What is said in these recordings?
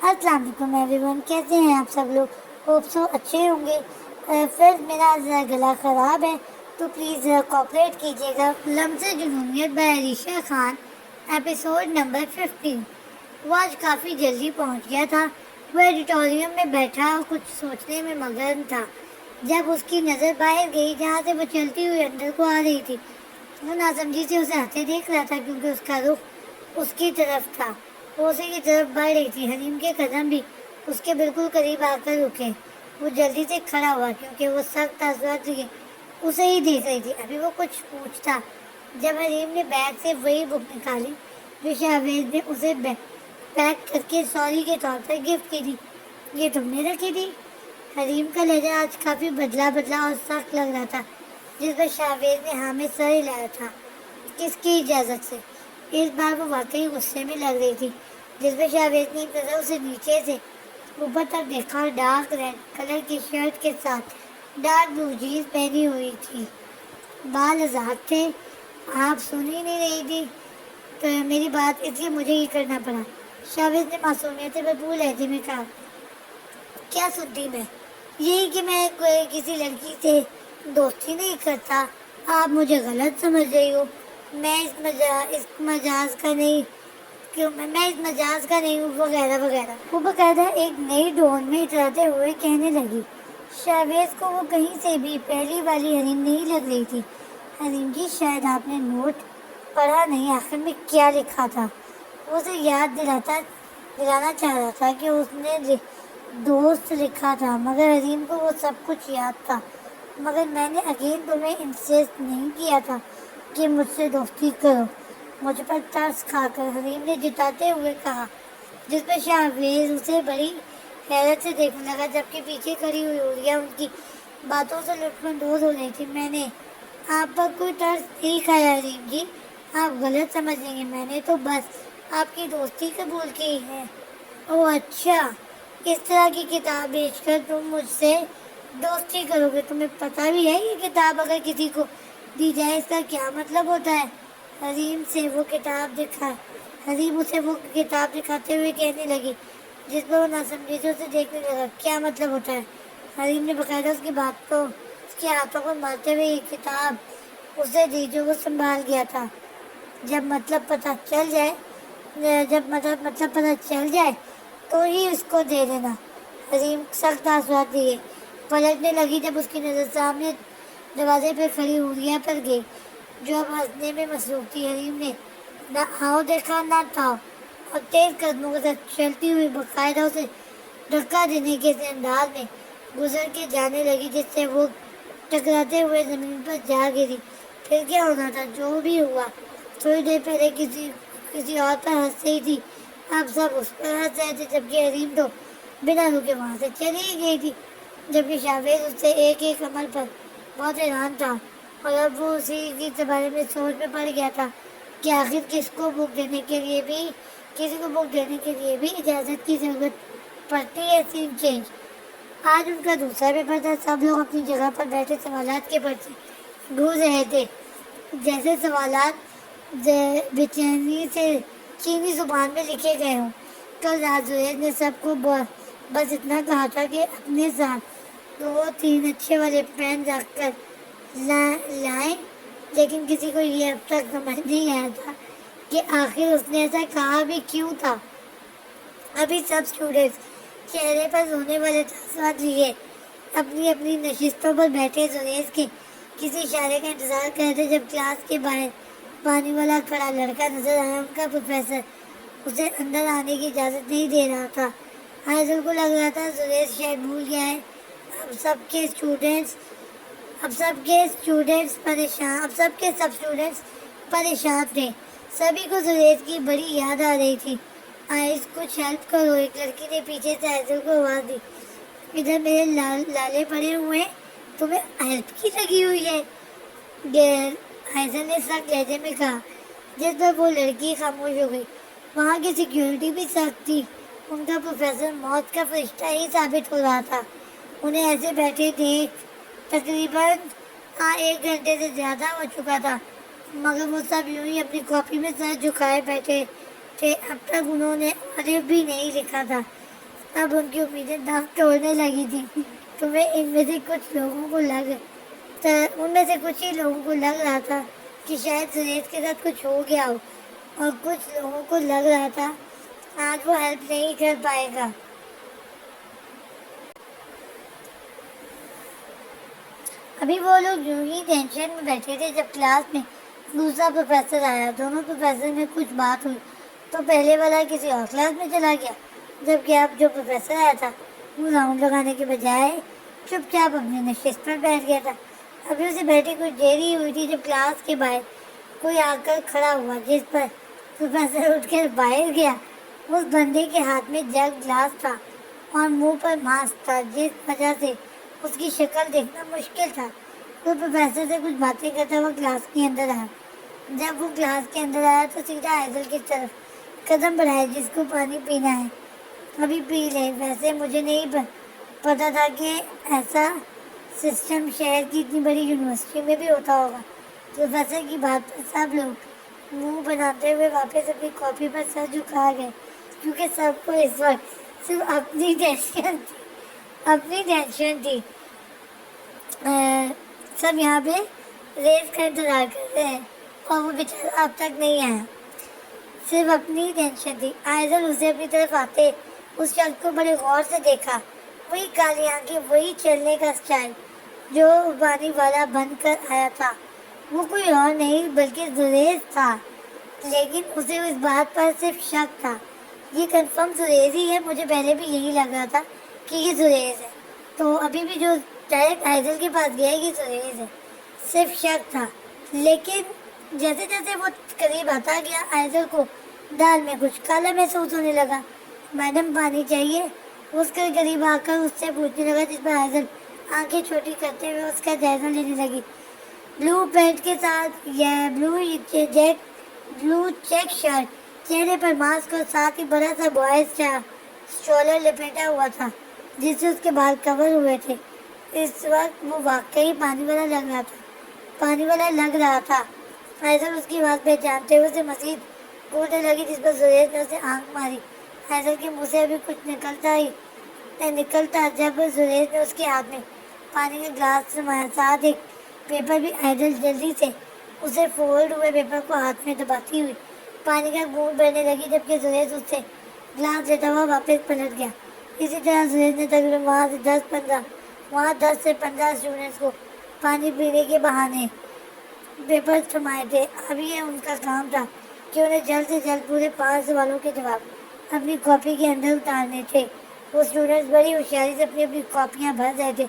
السلام علیکم every one, کیسے ہیں آپ سب لوگ؟ ہوپ سو اچھے ہوں گے۔ فرینڈ میرا ذرا گلا خراب ہے تو پلیز کوپریٹ کیجیے گا۔ لمز جنونیت by Alisha Khan, episode number 15۔ وہ آج کافی جلدی پہنچ گیا تھا۔ وہ ایڈیٹوریم میں بیٹھا اور کچھ سوچنے میں مگن تھا جب اس کی نظر باہر گئی جہاں سے وہ چلتی ہوئی اندر کو آ رہی تھی۔ وہ ناسمجھی سے اسے آتے دیکھ رہا تھا کیونکہ اس کا رخ اس کی طرف تھا۔ وہ اسی کی طرف بڑھ رہی تھی۔ حلیم کے قدم بھی اس کے بالکل قریب آ کر رکے۔ وہ جلدی سے کھڑا ہوا کیونکہ وہ سخت تاثرات لیے اسے ہی دیکھ رہی تھی۔ ابھی وہ کچھ پوچھتا جب حلیم نے بیگ سے وہی بک نکالی جو شاہویز نے اسے پیک کر کے سوری کے طور پر گفٹ کی تھی۔ یہ تم نے رکھی تھی؟ حلیم کا لہجہ آج کافی بدلا اور سخت لگ رہا تھا، جس پر شاہویز نے ہاں میں سر ہلایا تھا۔ کس کی اجازت سے؟ اس بار وہ واقعی غصے میں لگ رہی تھی، جس پہ شاہویز نے ایک نظر اسے نیچے سے اوپر تک دیکھا اور ڈارک ریڈ کلر کی شرٹ کے ساتھ ڈارک بلو جینس پہنی ہوئی تھی۔ بال آزاد تھے۔ آپ سن ہی نہیں رہی تھی تو میری بات، اس لیے مجھے یہ کرنا پڑا۔ شاہویز نے معصومیت سے بھرپور لہجے میں کہا۔ کیا سنتی میں؟ یہی کہ میں کسی لڑکی سے دوستی نہیں کرتا۔ آپ مجھے غلط سمجھ رہی ہو۔ میں اس مجاز کا نہیں ہوں وغیرہ وغیرہ۔ وہ باقاعدہ ایک نئی ڈون میں اتراتے ہوئے کہنے لگی۔ شاہویز کو وہ کہیں سے بھی پہلی والی حلیم نہیں لگ رہی تھی۔ حلیم جی، شاید آپ نے نوٹ پڑھا نہیں، آخر میں کیا لکھا تھا؟ وہ اسے یاد دلانا چاہ رہا تھا کہ اس نے دوست لکھا تھا، مگر حلیم کو وہ سب کچھ یاد تھا۔ مگر میں نے اگین تمہیں انسسٹ نہیں کیا تھا کہ مجھ سے دوستی کرو۔ مجھ پر ترس کھا کر حلیم نے جتاتے ہوئے کہا، جس پر شاہویز اسے بڑی حیرت سے دیکھنے لگا، جبکہ پیچھے کھڑی ہوئی حوریہ ان کی باتوں سے لطف اندوز ہو رہی تھی۔ میں نے آپ پر کوئی ترس نہیں کھایا حلیم جی، آپ غلط سمجھ لیں گے۔ میں نے تو بس آپ کی دوستی قبول کی ہے۔ اوہ اچھا، اس طرح کی کتاب بیچ کر تم مجھ سے دوستی کرو گے؟ تمہیں پتہ بھی ہے یہ کتاب اگر کسی کو دی جائے اس کا کیا مطلب ہوتا ہے؟ حلیم اسے وہ کتاب دکھاتے ہوئے کہنے لگی، جس پر وہ ناسمجھی سے اسے دیکھنے لگا۔ کیا مطلب ہوتا ہے؟ حلیم نے باقاعدہ اس کے ہاتھوں کو مارتے ہوئے یہ کتاب اسے دی جو وہ سنبھال گیا تھا۔ جب مطلب پتہ چل جائے تو ہی اس کو دے دینا۔ حلیم سخت تاثرات لیے پلٹنے لگی جب اس کی نظر سامنے دروازے پہ کھڑی حوریہ پر گئی، جو اب ہنسنے میں مصروف تھی۔ حلیم نے نہ آؤ دیکھا نہ تھاؤ، اور تیز قدموں کے ساتھ چلتی ہوئی باقاعدہ اسے دھکا دینے کے انداز میں گزر کے جانے لگی، جس سے وہ ٹکراتے ہوئے زمین پر جا گری۔ پھر کیا ہونا تھا جو بھی ہوا۔ تھوڑی دیر پہلے کسی اور پر ہنس رہی تھی، اب سب اس پر ہنس رہے تھے، جبکہ حلیم تو بنا رکے وہاں سے چلی ہی گئی تھی، جبکہ شاہویز اس سے ایک عمل پر بہت حیران تھا، اور اب وہ اسی کے بارے میں سوچ میں پڑ گیا تھا کہ آخر کسی کو بک دینے کے لیے بھی اجازت کی ضرورت پڑتی ہے۔ سین چینج۔ آج ان کا دوسرا پیپر تھا۔ سب لوگ اپنی جگہ پر بیٹھے سوالات کے پرچے ڈھونڈ رہے تھے، جیسے سوالات بےچینی سے چینی زبان میں لکھے گئے ہوں۔ کل رات زہیر نے سب کو بس اتنا کہا تھا کہ اپنے ساتھ 2-3 اچھے والے پین رکھ کر لائیں، لیکن کسی کو یہ اب تک سمجھ نہیں آیا تھا کہ آخر اس نے ایسا کہا بھی کیوں تھا۔ ابھی سب اسٹوڈنٹس چہرے پر رونے والے تاثرات لیے اپنی اپنی نشستوں پر بیٹھے زہیر کے کسی اشارے کا انتظار کر رہے تھے، جب کلاس کے باہر پانی والا کھڑا لڑکا نظر آیا۔ ان کا پروفیسر اسے اندر آنے کی اجازت نہیں دے رہا تھا۔ حائزل کو لگ رہا تھا زہیر شاید بھول گیا ہے۔ اب سب کے سب اسٹوڈنٹس پریشان تھے۔ سبھی کو زہیر کی بڑی یاد آ رہی تھی۔ آئیز کچھ ہیلپ کرو، ایک لڑکی نے پیچھے سے حائزل کو آواز دی۔ ادھر میرے لالے پڑے ہوئے ہیں، تمہیں ہیلپ کی لگی ہوئی ہے؟ حائزل نے سخت لہجے میں کہا، جس پر وہ لڑکی خاموش ہو گئی۔ وہاں کی سیکیورٹی بھی سخت تھی۔ ان کا پروفیسر موت کا فرشتہ ہی ثابت ہو رہا تھا۔ انہیں ایسے بیٹھے دیکھ تقریباً 1 گھنٹے سے زیادہ ہو چکا تھا، مگر وہ سب یوں ہی اپنی کاپی میں سر جھکائے بیٹھے تھے۔ اب تک انہوں نے الف بھی نہیں لکھا تھا۔ اب ان کی امیدیں دم توڑنے لگی تھی. تمہیں ان میں سے کچھ لوگوں کو ان میں سے کچھ ہی لوگوں کو لگ رہا تھا کہ شاید سریش کے ساتھ کچھ ہو گیا ہو، اور کچھ لوگوں کو لگ رہا تھا آج وہ ہیلپ نہیں کر پائے گا. ابھی وہ لوگ یوں ہی ٹینشن میں بیٹھے تھے جب کلاس میں دوسرا پروفیسر آیا. دونوں پروفیسر میں کچھ بات ہوئی تو پہلے والا کسی اور کلاس میں چلا گیا، جبکہ اب جو پروفیسر آیا تھا وہ راؤنڈ لگانے کے بجائے چپ چاپ اپنے نشست پر بیٹھ گیا تھا. ابھی اسے بیٹھی کچھ دیر ہی ہوئی تھی جب کلاس کے باہر کوئی آ کر کھڑا ہوا، جس پر پروفیسر اٹھ کر باہر گیا. اس بندے کے ہاتھ میں جگ گلاس تھا اور منہ پر ماسک تھا، جس وجہ سے اس کی شکل دیکھنا مشکل تھا. وہ پروفیسر سے کچھ باتیں کرتا ہوا کلاس کے اندر آیا. جب وہ کلاس کے اندر آیا تو سیدھا حیدر کی طرف قدم بڑھائے. جس کو پانی پینا ہے ابھی پی لے. ویسے مجھے نہیں پتا تھا کہ ایسا سسٹم شہر کی اتنی بڑی یونیورسٹی میں بھی ہوتا ہوگا. پروفیسر کی بات پر سب لوگ منہ بناتے ہوئے واپس اپنی کاپی پر سر جھکا گئے، کیونکہ سب کو اس وقت صرف اپنی ٹینشن تھی. سب یہاں پہ ریس کا انتظار کر رہے ہیں اور وہ بیچارہ اب تک نہیں آیا. صرف اپنی ٹینشن تھی. آئزل اسے اپنی طرف آتے اس شخص کو بڑے غور سے دیکھا. وہی کالی آنکھیں، وہی چلنے کا اسٹائل جو پانی والا بن کر آیا تھا. وہ کوئی اور نہیں بلکہ زریز تھا. لیکن اسے اس بات پر صرف شک تھا، یہ کنفرم زریز ہی ہے. مجھے پہلے بھی یہی لگ رہا تھا کہ یہ زریز ہے. تو ابھی بھی جو ڈائریکٹ آئزل کے پاس گیا یہ زریز ہے. صرف شک تھا. لیکن جیسے جیسے وہ قریب آتا گیا آئزل کو دال میں کچھ کالا محسوس ہونے لگا. میڈم پانی چاہیے؟ اس کے قریب آ کر اس سے پوچھنے لگا، جس پر آئزل آنکھیں چھوٹی کرتے ہوئے اس کا جائزہ لینے لگی. بلو پینٹ کے ساتھ یا بلو چیک شرٹ، چہرے پر ماسک اور ساتھ ہی بڑا سا بوائز شولر لپیٹا ہوا تھا جس سے اس کے بال کور ہوئے تھے. اس وقت وہ واقعی پانی والا لگ رہا تھا. آئزل اس کی بات پہچانتے ہوئے اسے مزید گھورنے لگی، جس پر زریز نے اسے آنکھ ماری. آئزل کے منہ سے ابھی کچھ نکلتا جب زریز نے اس کے ہاتھ میں پانی کا گلاس سمایا. ساتھ ایک پیپر بھی. آئزل جلدی سے اسے فولڈ ہوئے پیپر کو ہاتھ میں دباتی ہوئی پانی کا گھونٹ بھرنے لگی، جبکہ زریز اس سے گلاس لیتا ہوا واپس پلٹ گیا. اسی طرح زریز نے تقریباً وہاں 10 سے 15 اسٹوڈنٹس کو پانی پینے کے بہانے پیپر تھمائے تھے. اب یہ ان کا کام تھا کہ انہیں جلد سے جلد پورے 5 سوالوں کے جواب اپنی کاپی کے اندر اتارنے تھے. وہ اسٹوڈنٹس بڑی ہوشیاری سے اپنی کاپیاں بھر رہے تھے،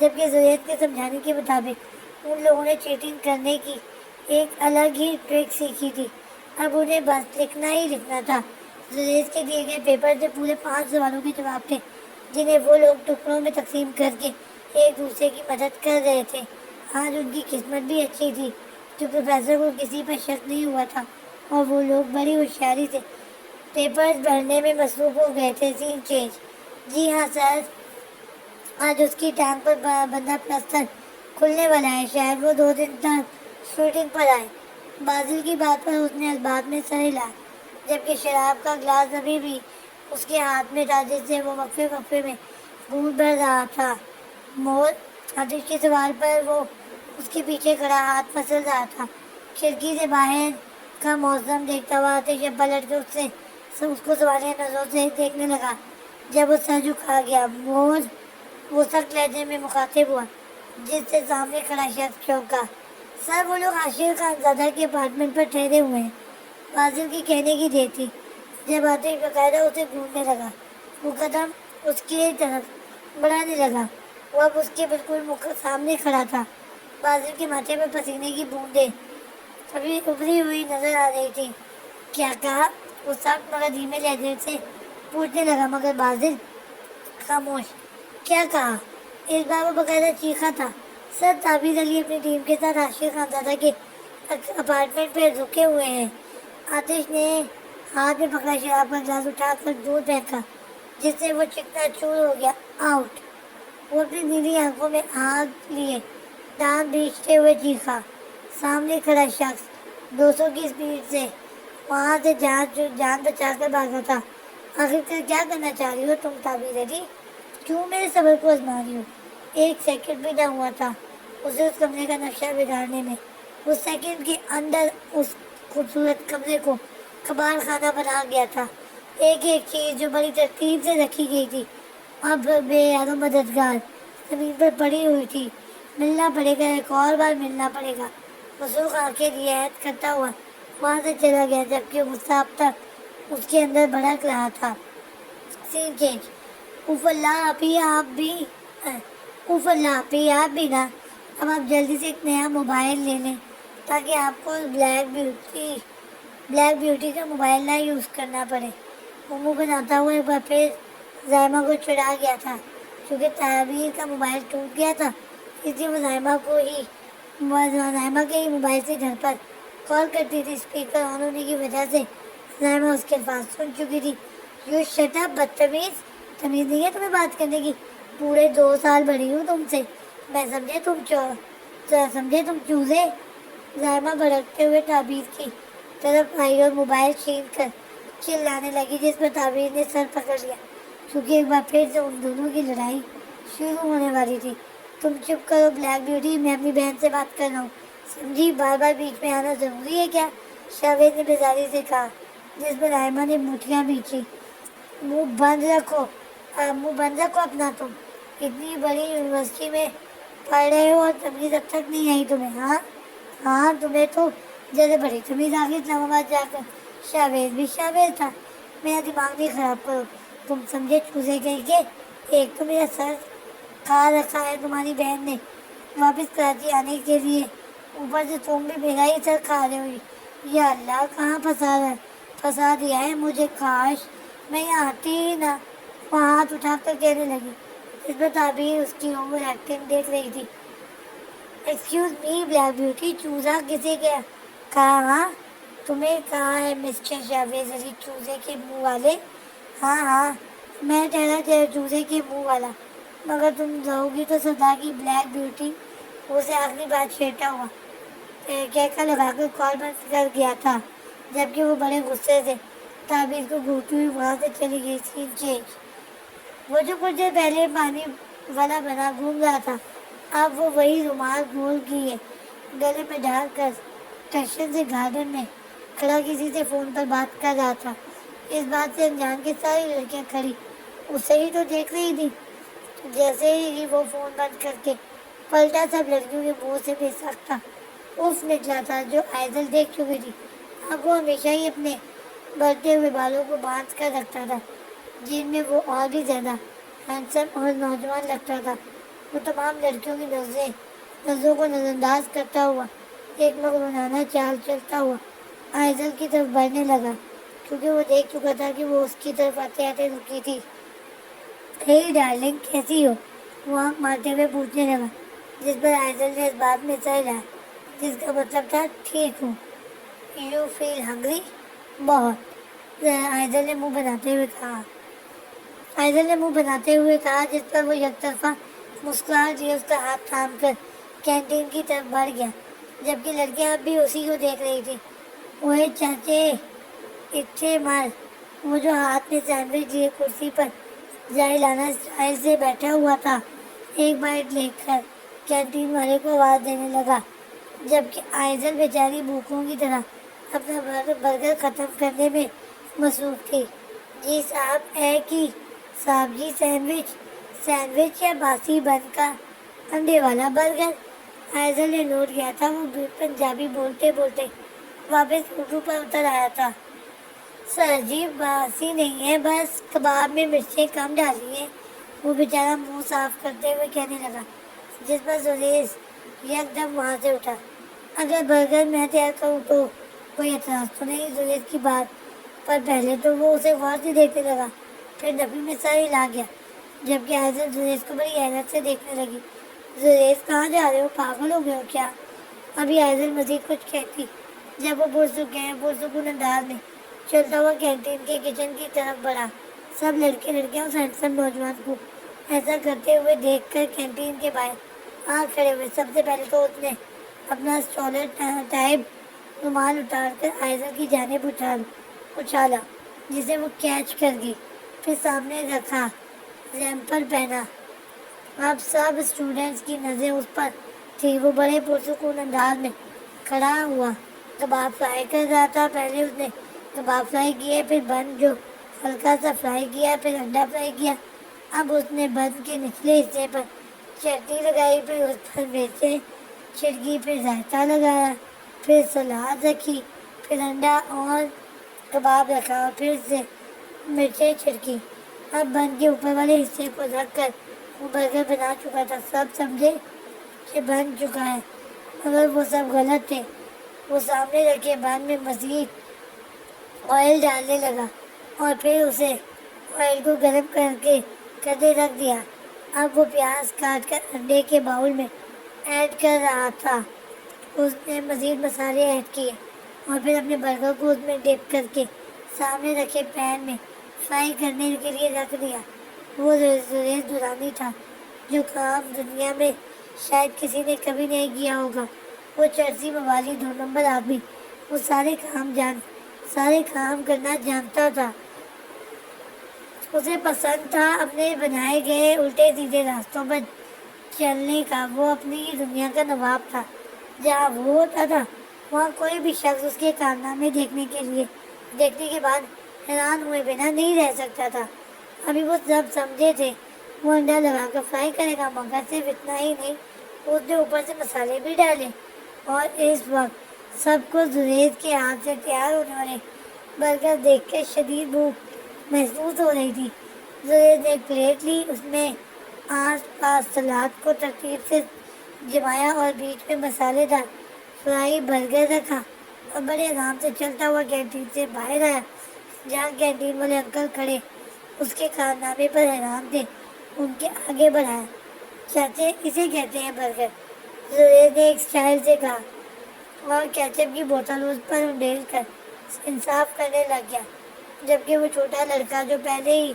جبکہ زریز کے سمجھانے کے مطابق ان لوگوں نے چیٹنگ کرنے کی ایک الگ ہی ٹرک سیکھی تھی. اب انہیں بس لکھنا ہی لکھنا تھا. زریز کے دیے گئے پیپر سے پورے 5 سوالوں کے جواب تھے، جنہیں وہ لوگ ٹکڑوں میں تقسیم کر کے ایک دوسرے کی مدد کر رہے تھے. آج ان کی قسمت بھی اچھی تھی جو پروفیسر کو کسی پر شک نہیں ہوا تھا اور وہ لوگ بڑی ہوشیاری سے پیپرز بھرنے میں مصروف ہو گئے تھے. سین چینج. جی ہاں سر، آج اس کی ٹانگ پر بندہ پلستر کھلنے والا ہے. شاید وہ 2 دن تک شوٹنگ پر آئے. بازل کی بات پر اس نے اس بات میں سر ہلایا، جبکہ شراب کا گلاس ابھی بھی اس کے ہاتھ میں تھا جس سے وہ وقفے میں گھونٹ بھر رہا تھا. مور آتش کے سوال پر وہ اس کے پیچھے کھڑا ہاتھ پسل رہا تھا. کھڑکی سے باہر کا موسم دیکھتا ہوا آتش جب پلٹ کے اس کو سوالیہ نظروں سے دیکھنے لگا. جب وہ سر جھکا گیا، مور وہ سخت لہجے میں مخاطب ہوا، جس سے سامنے کھڑا شخص چونکا. سر، وہ لوگ عاشر خان زادہ کے اپارٹمنٹ پر ٹھہرے ہوئے ہیں. بازل کی کہنے کی دیر تھی جب آتش باقاعدہ اسے ڈھونڈنے لگا. وہ قدم اس کی طرف بڑھانے لگا. وہ اب اس کے بالکل سامنے کھڑا تھا. بازل کے ماتھے پر پسینے کی بوندیں ابھی ابھری ہوئی نظر آ رہی تھی. کیا کہا؟ وہ سخت مگر دھیمے لہجے سے پوچھنے لگا، مگر بازل خاموش. کیا کہا؟ اس بار وہ باقاعدہ چیخا تھا. سر، تعبیر علی اپنی ٹیم کے ساتھ عاشر خان زادہ کے اپارٹمنٹ پہ رکے ہوئے ہیں. آتش نے ہاتھ میں پکڑا شراب کا گلاس اٹھا کر دور پھینکا، جس سے وہ چکنا چور ہو گیا. آؤٹ! وہ اپنی نیلی آنکھوں میں آگ لیے دانت بھینچتے ہوئے چیخا. سامنے کھڑا شخص 200 کی سپیڈ سے وہاں سے جان بچا کر بھاگا تھا. آخر کار کیا کرنا چاہ رہی ہو تم تعبیر علی؟ کیوں میرے صبر کو آزما رہی ہو؟ ایک سیکنڈ بھی نہ ہوا تھا اسے اس کمرے کا نقشہ بگاڑنے میں. اس سیکنڈ کے اندر اس خوبصورت کمرے کو کباڑ خانہ بنا گیا تھا. ایک ایک چیز جو بڑی ترتیب سے رکھی گئی تھی اب بے یار و مددگار زمین پر پڑی ہوئی تھی. ملنا پڑے گا، ایک اور بار ملنا پڑے گا. مسروق آنکھیں رعایت کرتا ہوا وہاں سے چلا گیا جبکہ غصہ اب تک اس کے اندر بھڑک رہا تھا. سین چینج. اوف اللہ آپی آپ بھی اوف اللہ آپی آپ بھی نا. اب آپ جلدی سے ایک نیا موبائل لے لیں تاکہ آپ کو بلیک بیوٹی کا موبائل نہ یوز کرنا پڑے. وہ منہ بناتا ہوا ایک بار پھر زائمہ کو چڑھا گیا تھا. کیونکہ تعبیر کا موبائل ٹوٹ گیا تھا اس لیے وہ زائمہ کے ہی موبائل سے گھر پر کال کرتی تھی. اسپیکر آن ہونے کی وجہ سے زائمہ اس کے الفاظ سن چکی تھی. یو شٹ اپ بدتمیز. تمیز نہیں ہے تمہیں بات کرنے کی؟ پورے 2 سال بڑی ہوں تم سے. میں سمجھے تم چوزے. زائمہ بھڑکتے ہوئے تعبیر کی طرف آئی اور موبائل چھین کر چلانے لگی جس پر تعبیر نے سر پکڑ لیا کیونکہ ایک بار پھر سے ان دونوں کی لڑائی شروع ہونے والی تھی. تم چپ کرو بلیک بیوٹی، میں اپنی بہن سے بات کر رہا ہوں. سمجھی؟ بار بار بیچ میں آنا ضروری ہے کیا؟ شاویز نے بیزاری سے کہا جس پر آئمہ نے مٹھیاں بیچی. منہ بند رکھو اپنا. تم اتنی بڑی یونیورسٹی میں پڑھ رہے ہو اور تمیز اب تک نہیں آئی تمہیں؟ ہاں تمہیں تو جیسے بڑی تمیز آ گئی اسلام آباد جا کر. شاویز بھی شاویز تھا. میرا دماغ نہیں خراب کرو. تم سمجھے چوزے کہیں کے؟ ایک تو میرا سر کھا رکھا ہے تمہاری بہن نے واپس کراچی آنے کے لیے، اوپر سے تم بھی میرا ہی سر کھا رہے ہو. یا اللہ کہاں پھنسا دیا ہے مجھے. کاش میں یہاں آتی ہی نہ. وہ ہاتھ اٹھا کر کہنے لگی. اس پر تعبیر اس کی اوور ایکٹنگ دیکھ رہی تھی. ایکسکیوز می بلیک بیوٹی، چوزا کسے کہا؟ ہاں تمہیں کہا ہے مسٹر شاویز علی چوزے کے منہ والے. ہاں میں ٹھہرا چوزے کے منہ والا. مگر تم رہو گی تو سدا کی بلیک بیوٹی. اسے آخری بات چھیڑتا ہوا کہکا لگا کر کال بند کر گیا تھا جبکہ وہ بڑے غصے سے تعبیر کو گھورتی ہوئی وہاں سے چلی گئی. سین چینج. وہ جو کچھ دیر پہلے پانی والا بنا گھوم رہا تھا اب وہ وہی رومال گول کیے گلے میں ڈال کر ٹیشن سے گارڈن میں کھڑا کسی سے فون پر بات کر رہا تھا. اس بات سے انجان کی ساری لڑکیاں کھڑی اسے ہی تو دیکھ رہی تھی. جیسے ہی وہ فون بند کر کے پلٹا سب لڑکیوں کے منہ سے بے سختہ اف نکلا تھا جو آئزل دیکھ چکی تھی. اب وہ ہمیشہ ہی اپنے بڑھتے ہوئے بالوں کو باندھ کر رکھتا تھا جن میں وہ اور بھی زیادہ ہینڈسم اور نوجوان لگتا تھا. وہ تمام لڑکیوں کی نظروں کو نظر انداز کرتا ہوا ایک مغرورانہ چال چلتا ہوا آئزل کی طرف بڑھنے لگا کیونکہ وہ دیکھ چکا تھا کہ وہ اس کی طرف آتے آتے رکی تھی. ہے ڈارلنگ کیسی ہو؟ وہ آنکھ مارتے ہوئے پوچھنے لگا جس پر آئزل نے اس بات میں سر ہلایا جس کا مطلب تھا ٹھیک ہوں. You feel hungry? بہت. آئزل نے منہ بناتے ہوئے کہا جس پر وہ یک طرفہ مسکراہٹ لیے اس کا ہاتھ تھام کر کینٹین کی طرف بڑھ گیا جبکہ لڑکیاں اب بھی اسی کو دیکھ رہی تھی. اوئے چاچے اٹھے مار. وہ جو ہاتھ میں سینڈوچ لیے کرسی پر جاہلانہ اسٹائل سے بیٹھا ہوا تھا ایک بائٹ لے کر کینٹین والے کو آواز دینے لگا جبکہ آئزل بیچاری بھوکوں کی طرح اپنا برگر ختم کرنے میں مصروف تھی. جی صاحب صاحب جی سینڈوچ یا باسی بن کا انڈے والا برگر. آئزل نے نوٹ کیا تھا وہ پنجابی بولتے بولتے واپس اردو پر اتر آیا تھا. سر جی باسی نہیں ہے، بس کباب میں مرچیں کم ڈالی ہیں. وہ بیچارہ منہ صاف کرتے ہوئے کہنے لگا جس پر زریز یک دم وہاں سے اٹھا. اگر برگر میں تیار کروں تو کوئی اعتراض تو نہیں؟ زریز کی بات پر پہلے تو وہ اسے غور سے دیکھنے لگا پھر نفی میں سر ہلا گیا جبکہ آئزل زریز کو بڑی حیرت سے دیکھنے لگی. زریز کہاں جا رہے ہو؟ پاگل ہو گئے ہو کیا؟ ابھی آئزل مزید کچھ کہتی جب وہ پرسکون انداز میں چلتا ہوا کینٹین کے کچن کی طرف بڑھا. سب لڑکیاں اس ہینڈسم نوجوان کو ایسا کرتے ہوئے دیکھ کر کینٹین کے باہر آ کھڑے ہوئے. سب سے پہلے تو اس نے اپنا اسٹالر ٹائپ رومال اتار کر آئزل کی جانب اچھالا جسے وہ کیچ کر گئی، پھر سامنے رکھا، ریمپر پہنا۔ اب سب اسٹوڈنٹس کی نظریں اس پر تھی۔ وہ بڑے پرسکون انداز میں کھڑا ہوا، کباب فرائی کر رہا تھا۔ پہلے اس نے کباب فرائی کیے، پھر بن جو ہلکا سا فرائی کیا، پھر انڈا فرائی کیا۔ اب اس نے بن کے نچلے حصے پر چٹنی لگائی، پھر اس پر مرچیں چھڑکی، پھر رائتا لگایا، پھر سلاد رکھی، پھر انڈا اور کباب رکھا اور پھر سے مرچیں چھڑکی۔ اب بن کے اوپر والے حصے کو رکھ کر وہ برگر بنا چکا تھا۔ سب سمجھے کہ بن چکا ہے، مگر وہ سب غلط تھے۔ وہ سامنے رکھے بن میں مزید آئل ڈالنے لگا اور پھر اسے آئل کو گرم کرنے رکھ دیا۔ اب وہ پیاز کاٹ کر انڈے کے باؤل میں ایڈ کر رہا تھا۔ اس نے مزید مسالے ایڈ کیے اور پھر اپنے برگر کو اس میں ڈپ کر کے سامنے رکھے پین میں فرائی کرنے کے لیے رکھ دیا۔ وہ ریز دورانی تھا، جو کام دنیا میں شاید کسی نے کبھی نہیں کیا ہوگا۔ وہ چرسی موالی 2 نمبر آدمی، وہ سارے کام کرنا جانتا تھا۔ اسے پسند تھا اپنے بنائے گئے الٹے سیدھے راستوں پر چلنے کا۔ وہ اپنی ہی دنیا کا نواب تھا۔ جہاں وہ ہوتا تھا وہاں کوئی بھی شخص اس کے کارنامے دیکھنے کے بعد حیران ہوئے بنا نہیں رہ سکتا تھا۔ ابھی وہ سب سمجھے تھے وہ انڈا لگا کر فرائی کرے گا، مگر صرف اتنا ہی نہیں، اس نے اوپر سے مسالے بھی ڈالے۔ اور اس وقت سب کو زریز کے ہاتھ سے تیار ہونے والے برگر دیکھ کے شدید بھوک محسوس ہو رہی تھی۔ زریز نے ایک پلیٹ لی، اس میں آس پاس سلاد کو ترتیب سے جمایا اور بیچ میں مسالے دار فرائی برگر رکھا اور بڑے آرام سے چلتا ہوا کینٹین سے باہر آیا۔ جہاں کینٹین والے انکل کھڑے اس کے کارنامے پر حیران تھے، ان کے آگے بڑھایا۔ چاچے، اسے کہتے ہیں برگر، زریز نے ایک اسٹائل سے کہا اور کیچپ کی بوتل اس پر انڈیل کر انصاف کرنے لگ گیا، جبکہ وہ چھوٹا لڑکا جو پہلے ہی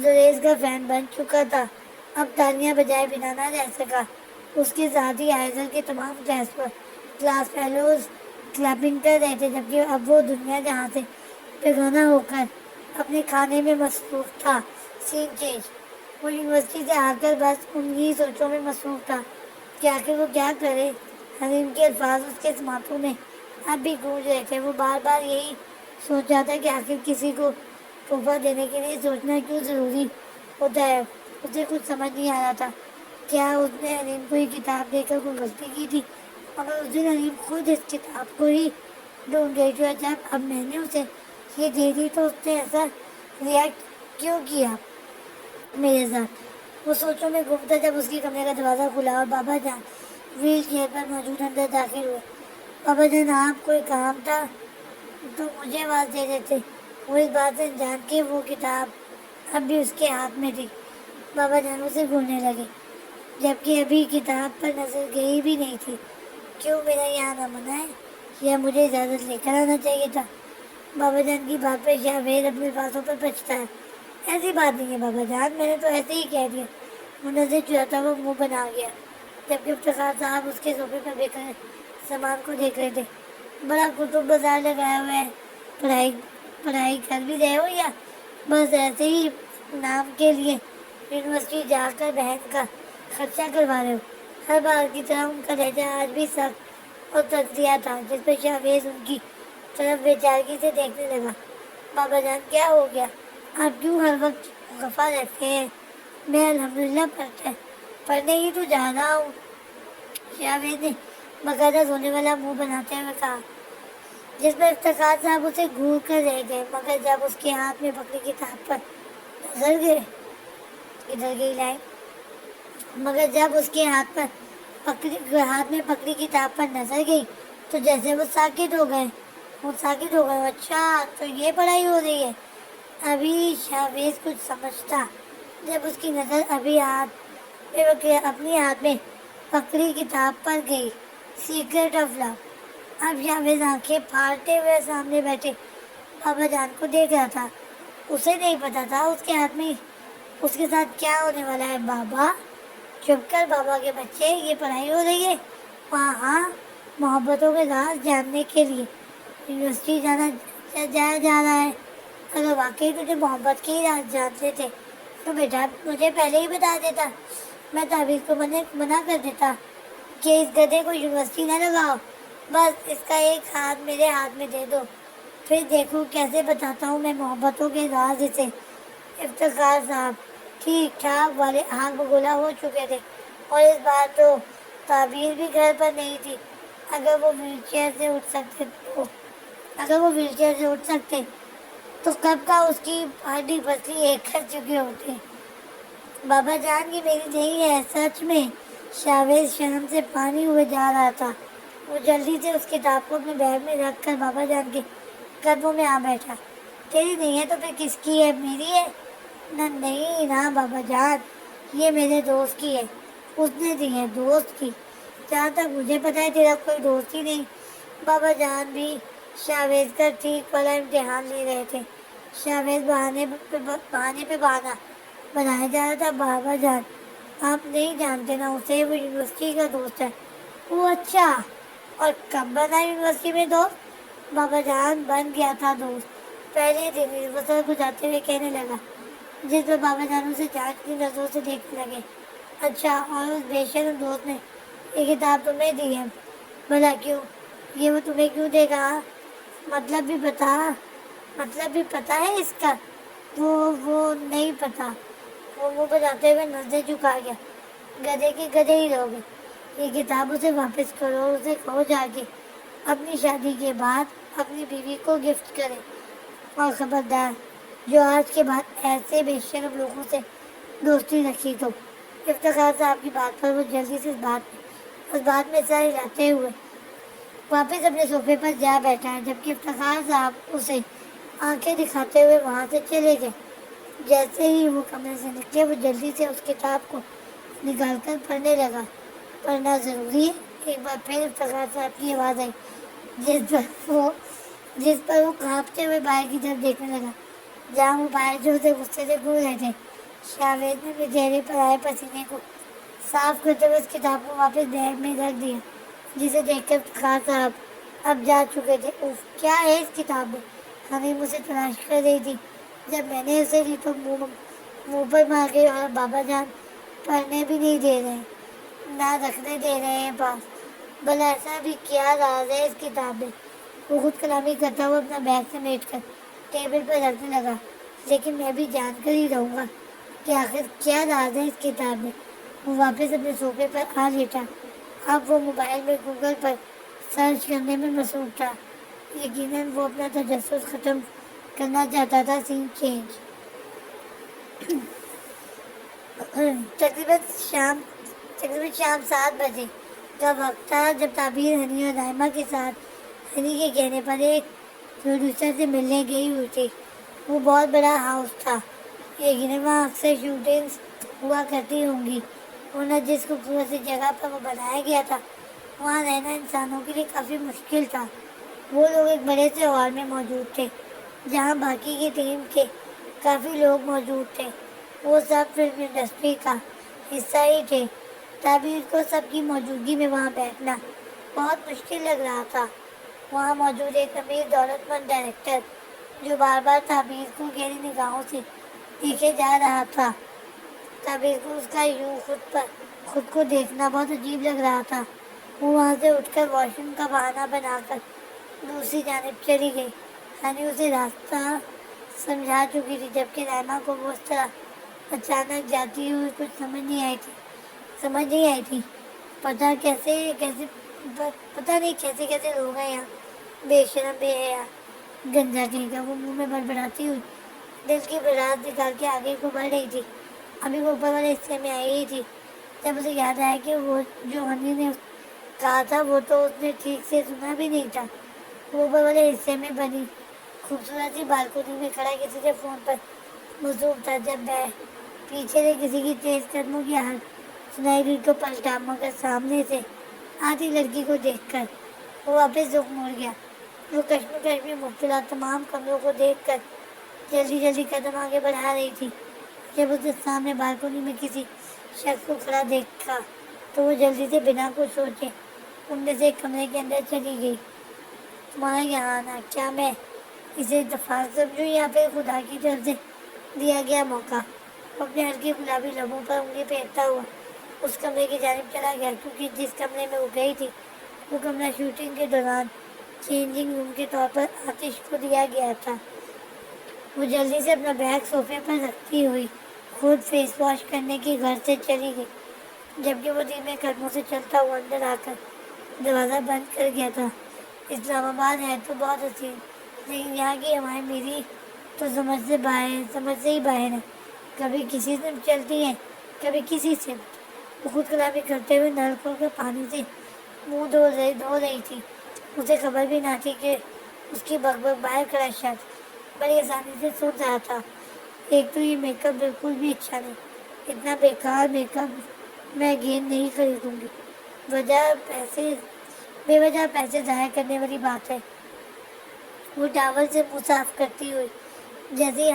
زریز کا فین بن چکا تھا اب تالیاں بجائے بنا نہ رہ سکا۔ اس کے ساتھ ہی آئزل کے تمام کلاس فیلوز کلپنگ کر رہے تھے، جبکہ اب وہ دنیا جہاں سے بیگانہ ہو کر اپنے کھانے میں مصروف تھا۔ سین چینج۔ وہ یونیورسٹی سے آ کر بس انہی سوچوں میں مصروف تھا کہ آخر وہ کیا کرے۔ حلیم کے الفاظ اس کے سماعتوں میں اب بھی گونج رہے تھے۔ وہ بار بار یہی سوچ رہا تھا کہ آخر کسی کو تحفہ دینے کے لیے سوچنا کیوں ضروری ہوتا ہے۔ اسے کچھ سمجھ نہیں آ رہا تھا۔ کیا اس نے حلیم کو یہ کتاب دے کر کوئی غلطی کی تھی؟ مگر اس دن حلیم خود اس کتاب کو ہی ڈھونڈ رہی تھی، اور جب اب میں نے اسے یہ دے دی تو اس نے ایسا ریئیکٹ کیوں کیا میرے ساتھ؟ وہ سوچوں میں گم تھا جب اس کے کمرے کا دروازہ کھلا اور بابا جان ویل چیئر پر موجود اندر داخل ہوئے۔ بابا جان، آپ کوئی کام تھا تو مجھے آواز دے دیتے۔ وہ اس بات سے جان کے وہ کتاب اب بھی اس کے ہاتھ میں تھی۔ بابا جان اسے گھورنے لگے، جبکہ ابھی کتاب پر نظر گئی بھی نہیں تھی۔ کیوں میرا یہاں آنا منع ہے یا مجھے اجازت لے کر آنا چاہیے تھا؟ بابا جان کی بات پہ جاوید اپنے باتوں پر پچتا ہے۔ ایسی بات نہیں ہے بابا جان، میں نے تو ایسے ہی کہہ دیا۔ وہ نظر چراتا وہ منہ بنا گیا، جبکہ افتخار صاحب اس کے صوفے پر بیٹھ کر سامان کو دیکھ رہے تھے۔ بڑا کتب بازار لگایا ہوا ہے، پڑھائی کر بھی رہے ہو یا بس ایسے ہی نام کے لیے یونیورسٹی جا کر بہن کا خرچہ کروا رہے ہو؟ ہر بار کی طرح ان کا لہجہ آج بھی سخت اور تنزیہ تھا، جس پر شاویز ان کی طرف بے چارگی سے دیکھنے لگا۔ بابا جان، کیا ہو گیا؟ آپ کیوں ہر وقت خفا رہتے ہیں؟ میں الحمدللہ پڑھنے ہی تو جا رہا ہوں، شاویز نے باقاعدہ سونے والا منہ بناتے ہوئے کہا، جس پر افتخار صاحب اسے گھور کر رہ گئے۔ مگر جب اس کے ہاتھ میں پکڑی کتاب پر نظر گئے، ادھر گئی لائن، مگر جب اس کے ہاتھ میں پکڑی کتاب پر نظر گئی تو جیسے وہ ساکت ہو گئے۔ اچھا، تو یہ پڑھائی ہو رہی ہے؟ ابھی شاویز کچھ سمجھتا جب اس کی نظر اپنی ہاتھ میں پکڑی کتاب پر گئی، سیکرٹ آف لو۔ اب شاویز آنکھیں پھاڑتے ہوئے سامنے بیٹھے بابا جان کو دیکھ رہا تھا۔ اسے نہیں پتا تھا اس کے ہاتھ میں اس کے ساتھ کیا ہونے والا ہے۔ بابا، چپ کر بابا کے بچے، یہ پڑھائی ہو رہی ہے؟ ہاں، محبتوں کے راز جاننے کے لیے یونیورسٹی جایا جا رہا ہے۔ اگر واقعی تجھے محبت کے ہی راز جانتے تھے تو بیٹا مجھے پہلے ہی بتا دیتا، میں تعویذ کو منع کر دیتا کہ اس گدھے کو یونیورسٹی نہ لگاؤ، بس اس کا ایک ہاتھ میرے ہاتھ میں دے دو، پھر دیکھو کیسے بتاتا ہوں میں محبتوں کے راز اسے۔ افتخار صاحب ٹھیک ٹھاک والے آنکھ بگولا ہو چکے تھے، اور اس بار تو تعبیر بھی گھر پر نہیں تھی۔ اگر وہ ویل چیئر سے اٹھ سکتے تو کب کا اس کی ہڈی پسلی ایک کر چکے ہوتے۔ بابا جان کی میری نہیں ہے سچ میں۔ شاویز شرم سے پانی ہوئے جا رہا تھا۔ وہ جلدی سے اس کتاب کو اپنے بیگ میں رکھ کر بابا جان کے قدموں میں آ بیٹھا۔ تیری نہیں ہے تو پھر کس کی ہے؟ میری ہے؟ نہیں نا بابا جان، یہ میرے دوست کی ہے۔ اس نے دی ہے دوست کی؟ جہاں تک مجھے پتا ہے تیرا کوئی دوست ہی نہیں۔ بابا جان بھی شاویز کا ٹھیک والا امتحان لے رہے تھے۔ شاویز بہانے پہ بہانا بنایا جا رہا تھا۔ بابا جان آپ نہیں جانتے نا اسے، وہ یونیورسٹی کا دوست ہے۔ وہ اچھا، اور کب بنا یونیورسٹی میں دوست؟ بابا جان بن گیا تھا دوست پہلے دن ہی، گزارتے ہوئے کہنے لگا، جس پر بابا جان اسے جانچ کی نظروں سے دیکھنے لگے۔ اچھا، اور اس بے شرم دوست نے یہ کتاب تمہیں دی ہے؟ بھلا کیوں؟ یہ وہ تمہیں کیوں دے گا؟ مطلب بھی پتا ہے اس کا؟ وہ نہیں پتا۔ وہ منہ بناتے ہوئے نظریں جھکا گیا۔ گدھے کے گدھے ہی رہو گے۔ یہ کتاب اسے واپس کرو اور اسے کہو جا کے اپنی شادی کے بعد اپنی بیوی کو گفٹ کرے، اور خبردار جو آج کے بعد ایسے بے شرم لوگوں سے دوستی رکھی تو۔ افتخار صاحب کی بات پر وہ جلدی سے اس بات میں سر ہلاتے ہوئے واپس اپنے صوفے پر جا بیٹھا، جبکہ افتخار صاحب اسے آنکھیں دکھاتے ہوئے وہاں سے چلے گئے۔ جیسے ہی وہ کمرے سے نکلے وہ جلدی سے اس کتاب کو نکال کر پڑھنے لگا۔ پڑھنا ضروری ہے؟ ایک بار پھر افتخار صاحب کی آواز آئی، جس پر وہ کانپتے ہوئے باہر کی طرف دیکھنے لگا، جہاں وہ باہر جو اسے غصے سے گھور رہے تھے۔ شاویز نے اپنے چہرے پر آئے پسینے کو صاف کرتے ہوئے اس کتاب کو واپس بیگ میں رکھ دیا، جسے دیکھ کر افتخار صاحب اب جا چکے تھے۔ کیا ہے اس کتاب میں؟ حنیم اسے تلاش کر رہی تھی۔ جب میں نے اسے دی تو منہ پر مار گئی، اور بابا جان پڑھنے بھی نہیں دے رہے، نہ رکھنے دے رہے ہیں پاس۔ بھلا ایسا بھی کیا راز ہے اس کتاب میں؟ وہ خود کلامی کرتا ہوا اپنا بیگ سمیٹ کر ٹیبل پر رکھنے لگا۔ لیکن میں بھی جان کر ہی رہوں گا کہ آخر کیا راز ہے اس کتاب میں۔ وہ واپس اپنے صوفے پر آ لیٹا۔ اب وہ موبائل میں گوگل پر سرچ کرنے میں مصروف تھا۔ یقیناً وہ اپنا تجسس ختم کرنا چاہتا تھا۔ سین چینج۔ تقریباً شام 7 بجے کا وقت تھا جب تعبیر ہنی اور رائمہ کے ساتھ ہنی کے کہنے پر ایک پروڈیوسر سے ملنے گئی ہوئی تھی۔ وہ بہت بڑا ہاؤس تھا، یقیناً وہاں اکثر شوٹنگز ہوا کرتی ہوں گی، ورنہ جس خوبصورت سی جگہ پر وہ بنایا گیا تھا وہاں رہنا انسانوں کے لیے کافی مشکل تھا۔ وہ لوگ ایک بڑے سے ہال میں موجود تھے جہاں باقی کی ٹیم کے کافی لوگ موجود تھے۔ وہ سب فلم انڈسٹری کا حصہ ہی تھے۔ تعبیر کو سب کی موجودگی میں وہاں بیٹھنا بہت مشکل لگ رہا تھا۔ وہاں موجود ایک امیر دولت مند ڈائریکٹر جو بار بار تعبیر کو گہری نگاہوں سے دیکھے جا رہا تھا۔ تعبیر کو اس کا یوں خود کو دیکھنا بہت عجیب لگ رہا تھا۔ وہ وہاں سے اٹھ کر واش روم کا بہانہ بنا کر دوسری جانب چلی گئی۔ ہنی اسے راستہ سمجھا چکی تھی، جبکہ رائمہ کو وہ اس طرح اچانک جاتی ہوئی کچھ سمجھ نہیں آئی تھی۔ پتہ نہیں کیسے لوگ ہیں یہاں، بے شرم بے حیا گنجا کہیں کا۔ وہ منہ میں بڑبڑاتی ہوئی دل کی بڑھاس نکال کے آگے کو بڑھ رہی تھی۔ ابھی وہ اوپر والے حصے میں آئی ہی تھی جب اسے یاد آیا کہ وہ جو ہنی نے کہا تھا وہ تو اس نے ٹھیک سے سنا بھی نہیں تھا۔ وہ اوپر والے حصے میں بنی خوبصورت سی بالکنی میں کھڑا کسی کے فون پر مصروف تھا جب پیچھے سے کسی کی تیز قدموں کی آہٹ سنائی دی تو پلٹا، مگر سامنے سے آتی لڑکی کو دیکھ کر وہ واپس رخ موڑ گیا۔ وہ کشمکش میں مبتلا تمام کمروں کو دیکھ کر جلدی قدم آگے بڑھا رہی تھی۔ جب اس نے سامنے بالکنی میں کسی شخص کو کھڑا دیکھا تو وہ جلدی سے بنا کچھ سوچے ان میں سے ایک کمرے کے اندر چلی گئی۔ تمہارا یہاں آنا، کیا میں اسے اتفاق سمجھو یا پھر خدا کی طرف سے دیا گیا موقع؟ اپنے ہلکے گلابی لبوں پر انگلی پھیرتا ہوا اس کمرے کی جانب چلا گیا، کیونکہ جس کمرے میں وہ گئی تھی وہ کمرہ شوٹنگ کے دوران چینجنگ روم کے طور پر آتش کو دیا گیا تھا۔ وہ جلدی سے اپنا بیگ صوفے پر رکھتی ہوئی خود فیس واش کرنے کی گھر سے چلی گئی، جبکہ وہ دھیمے قدموں سے چلتا ہوا اندر آ کر دروازہ بند کر گیا تھا۔ اسلام آباد ہے تو بہت حسین، لیکن یہاں کی ہوائیں میری تو سمجھ سے ہی باہر ہیں۔ کبھی کسی سے چلتی ہیں، کبھی کسی سے۔ وہ خود کلامی کرتے ہوئے نل کھول کر پانی سے منہ دھو رہی تھی۔ اسے خبر بھی نہ تھی کہ اس کی بک بک باہر کھڑا شخص بڑی آسانی سے سن رہا تھا۔ ایک تو یہ میک اپ بالکل بھی اچھا نہیں، اتنا بیکار میک اپ میں گیند نہیں خریدوں گی، بے وجہ پیسے ضائع کرنے والی بات ہے۔ وہ ٹاول سے منہ صاف کرتی ہوئی جیسے ہی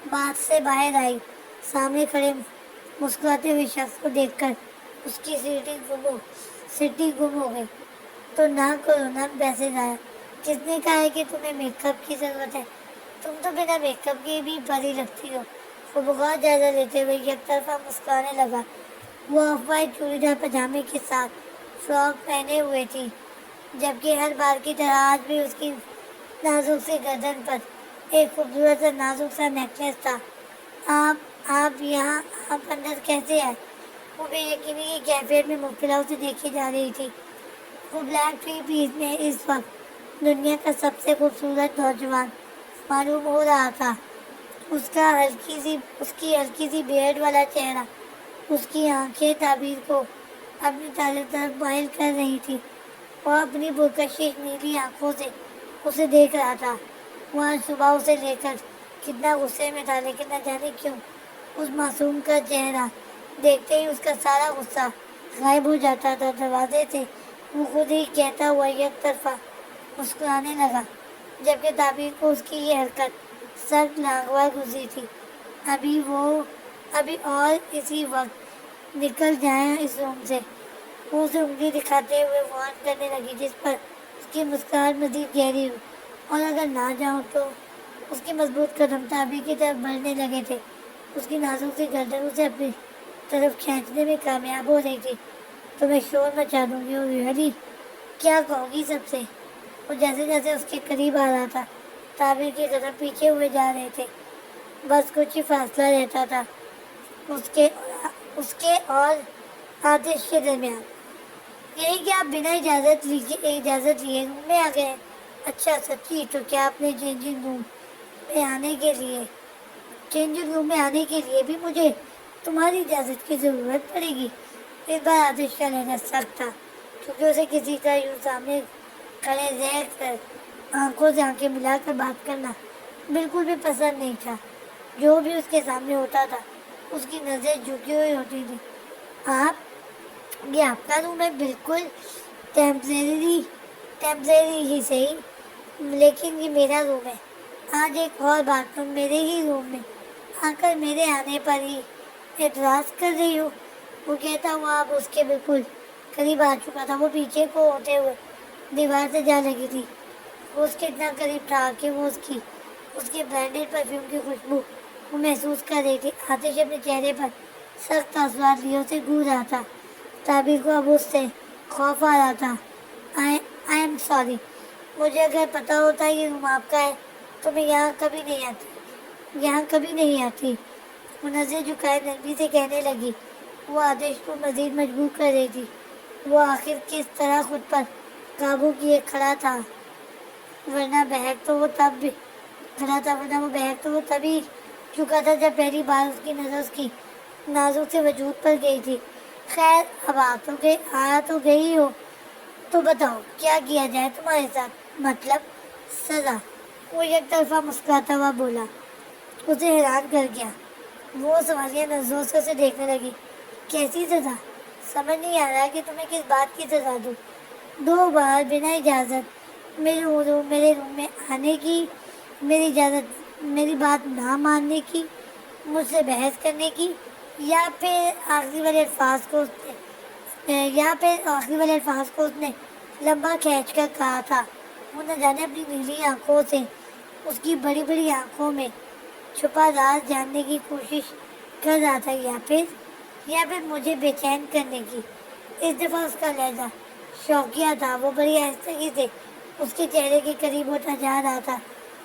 بات سے باہر آئی، سامنے کھڑے مسکراتے ہوئے شخص کو دیکھ کر اس کی سیٹی گم ہو گئی۔ تو نہ کرو نا پیسے ضائع، کس نے کہا ہے کہ تمہیں میک اپ کی ضرورت ہے؟ تم تو بنا میک اپ کے بھی پری لگتی ہو۔ وہ بہت جائزہ لیتے ہوئے یک طرفہ مسکرانے لگا۔ وہ آف وائٹ چوڑی دار پاجامے کے ساتھ فراک پہنے ہوئے تھی، جبکہ ہر بار کی طرح آج بھی اس کی نازک سی گردن پر ایک خوبصورت سا نازک سا نیکلیس تھا۔ آپ اندر کیسے آئے؟ وہ بے یقینی کی کیفیت میں مبتلا اسے دیکھی جا رہی تھی۔ وہ بلیک تھری پیس میں اس وقت دنیا کا سب سے خوبصورت نوجوان معلوم ہو رہا تھا۔ اس کی ہلکی سی بیئرڈ والا چہرہ، اس کی آنکھیں تعبیر کو اپنی طرف مائل کر رہی تھی۔ وہ اپنی پرکشش نیلی آنکھوں سے اسے دیکھ رہا تھا۔ وہ آج صبح اسے لے کر کتنا غصے میں تھا، لیکن نہ جانے کیوں اس معصوم کا چہرہ دیکھتے ہی اس کا سارا غصہ غائب ہو جاتا تھا۔ دروازے سے وہ خود ہی کہتا ہوا یک طرفہ مسکرانے لگا، جبکہ تعبیر کو اس کی یہ حرکت سخت ناگوار گزری تھی۔ ابھی اور اسی وقت نکل جائیں اس روم سے۔ وہ اسے انگلی دکھاتے ہوئے وارن کرنے لگی، جس پر اس کی مسکراہٹ مزید گہری ہوئی۔ اور اگر نہ جاؤں تو؟ اس کے مضبوط قدم تعبیر کی طرف بڑھنے لگے تھے۔ اس کی نازک سی گردن اسے اپنی طرف کھینچنے میں کامیاب ہو رہی تھی۔ تو میں شور مچا دوں گی، اور ریئلی کیا کہوں گی سب سے؟ وہ جیسے جیسے اس کے قریب آ رہا تھا، تعبیر کے قدم پیچھے ہوئے جا رہے تھے۔ بس کچھ ہی فاصلہ رہتا تھا اس کے اور آتش کے درمیان۔ یہی کہ آپ بنا اجازت لیے روم میں آ گئے؟ اچھا سچی؟ تو کیا آپ نے چینجنگ روم میں آنے کے لیے بھی مجھے تمہاری اجازت کی ضرورت پڑے گی؟ اس بار آتش کا لہجہ سخت تھا، کیونکہ اسے کسی کا یوں سامنے کھڑے دیکھ کر آنکھوں سے آنکھیں ملا کر بات کرنا بالکل بھی پسند نہیں تھا۔ جو بھی اس کے سامنے ہوتا تھا اس کی نظریں جھکی ہوئی ہوتی تھی۔ یہ آپ کا روم ہے؟ بالکل ٹیمپریری ہی صحیح، لیکن یہ میرا روم ہے۔ آج ایک اور بات، تم میرے ہی روم میں آ کر میرے آنے پر ہی اعتراض کر رہی ہو؟ وہ کہتا ہوا اب اس کے بالکل قریب آ چکا تھا۔ وہ پیچھے کو ہوتے ہوئے دیوار سے جا لگی تھی۔ وہ اس کے اتنا قریب تھا کہ وہ اس کے برانڈیڈ پرفیوم کی خوشبو وہ محسوس کر رہی تھی۔ آتش اپنے چہرے پر سخت تاثرات لیے اسے گھور رہا تھا۔ تعبیر کو اب اس سے خوف آ رہا تھا۔ آئی ایم سوری، مجھے اگر پتا ہوتا یہ روم آپ کا ہے تو میں یہاں کبھی نہیں آتی۔ وہ نظریں جھکائے نرمی سے کہنے لگی۔ وہ آتش کو مزید مجبور کر رہی تھی۔ وہ آخر کس طرح خود پر قابو کیے کھڑا تھا، ورنہ بہک تو وہ تبھی چکا تھا جب پہلی بار اس کی نظر اس کی نازک سے وجود پر گئی تھی۔ خیر اب آ تو گئی ہو تو بتاؤ کیا کیا جائے تمہارے ساتھ؟ مطلب سزا؟ وہ یک طرفہ مسکراتا ہوا بولا۔ اسے حیران کر گیا۔ وہ سوالیہ نظروں سے اسے دیکھنے لگی۔ کیسی سزا؟ سمجھ نہیں آ رہا کہ تمہیں کس بات کی سزا دوں؟ 2 بار بنا اجازت میرے روم میں آنے کی، میری بات نہ ماننے کی، مجھ سے بحث کرنے کی، یا پھر آخری والے الفاظ کو اس نے لمبا کھینچ کر کہا تھا وہ نہ جانے اپنی نیلی آنکھوں سے اس کی بڑی بڑی آنکھوں میں چھپا راز جاننے کی کوشش کر رہا تھا، یا پھر مجھے بے چین کرنے کی۔ اس دفعہ اس کا لہجہ شوقیہ تھا، وہ بڑی آہستگی سے اس کے چہرے کے قریب ہوتا جا رہا تھا۔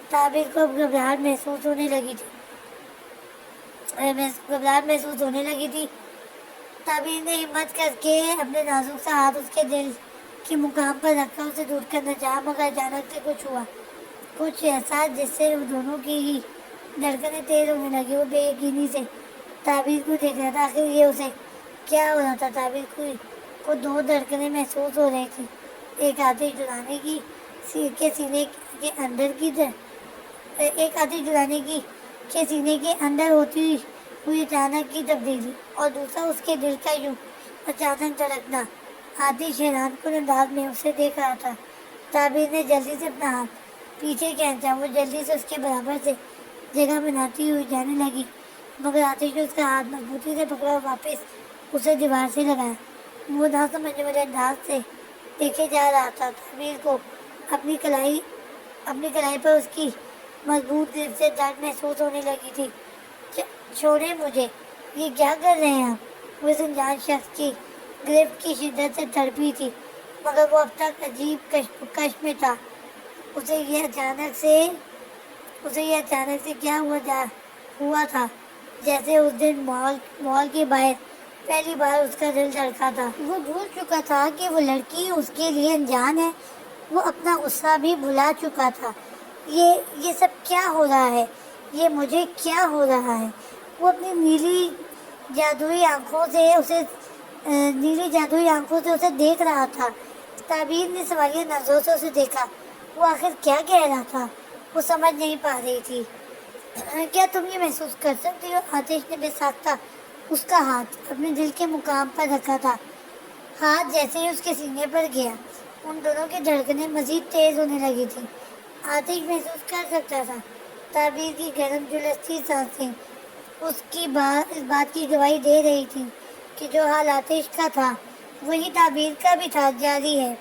تعبیر کو اب گھبراہٹ محسوس ہونے لگی تھی۔ تعبیر نے ہمت کر کے اپنے نازک سا ہاتھ اس کے دل کے مقام پر رکھا، اسے دور کرنا چاہا، مگر اچانک سے کچھ ایسا جس سے وہ دونوں کی ہی دھڑکنیں تیز ہونے لگی۔ وہ بے یقینی سے تعبیر کو دیکھ رہا تھا، آخر یہ اسے کیا ہو رہا تھا؟ تعبیر کو دو دھڑکنیں محسوس ہو رہی تھی، ایک آتش جلانے کی سینے کے اندر کے سینے کے اندر ہوتی ہوئی اچانک کی تبدیلی، اور دوسرا اس کے دل کا یوں اچانک دھڑکنا۔ آتش حیران کن انداز میں اسے دیکھ رہا تھا۔ تعبیر نے جلدی سے اپنا ہاتھ پیچھے کھینچا، وہ جلدی سے اس کے برابر سے جگہ بناتی ہوئی جانے لگی، مگر آتش نے اس کا ہاتھ مضبوطی سے پکڑا اور واپس اسے دیوار سے لگایا۔ وہ نہ سمجھنے والے انداز سے دیکھے جا رہا تھا۔ تعبیر کو اپنی کلائی پر اس کی مضبوط گرفت سے درد محسوس ہونے لگی تھی۔ چھوڑیں مجھے، یہ کیا کر رہے ہیں آپ؟ وہ اس انجان شخص کی گرفت کی شدت سے تڑپی تھی، مگر وہ اب تک عجیب کشمکش میں تھا۔ اسے یہ اچانک سے کیا ہوا تھا، جیسے اس دن مال کے باہر پہلی بار اس کا دل دھڑکا تھا۔ وہ بھول چکا تھا کہ وہ لڑکی اس کے لیے انجان ہے، وہ اپنا غصہ بھی بھلا چکا تھا۔ یہ سب کیا ہو رہا ہے؟ یہ مجھے کیا ہو رہا ہے؟ وہ اپنی نیلی جادوئی آنکھوں سے اسے دیکھ رہا تھا۔ تعبیر نے سوالیہ نظروں سے اسے دیکھا۔ وہ آخر کیا کہہ رہا تھا؟ وہ سمجھ نہیں پا رہی تھی۔ کیا تم یہ محسوس کر سکتی ہو؟ آتش نے بے ساختہ اس کا ہاتھ اپنے دل کے مقام پر رکھا تھا۔ ہاتھ جیسے ہی اس کے سینے پر گیا، ان دونوں کی دھڑکنیں مزید تیز ہونے لگی تھیں۔ آتش محسوس کر سکتا تھا تعبیر کی گرم جھلستی سانسیں اس بات کی گواہی دے رہی تھی کہ جو حال آتش کا تھا وہی تعبیر کا بھی تھا، جاری ہے۔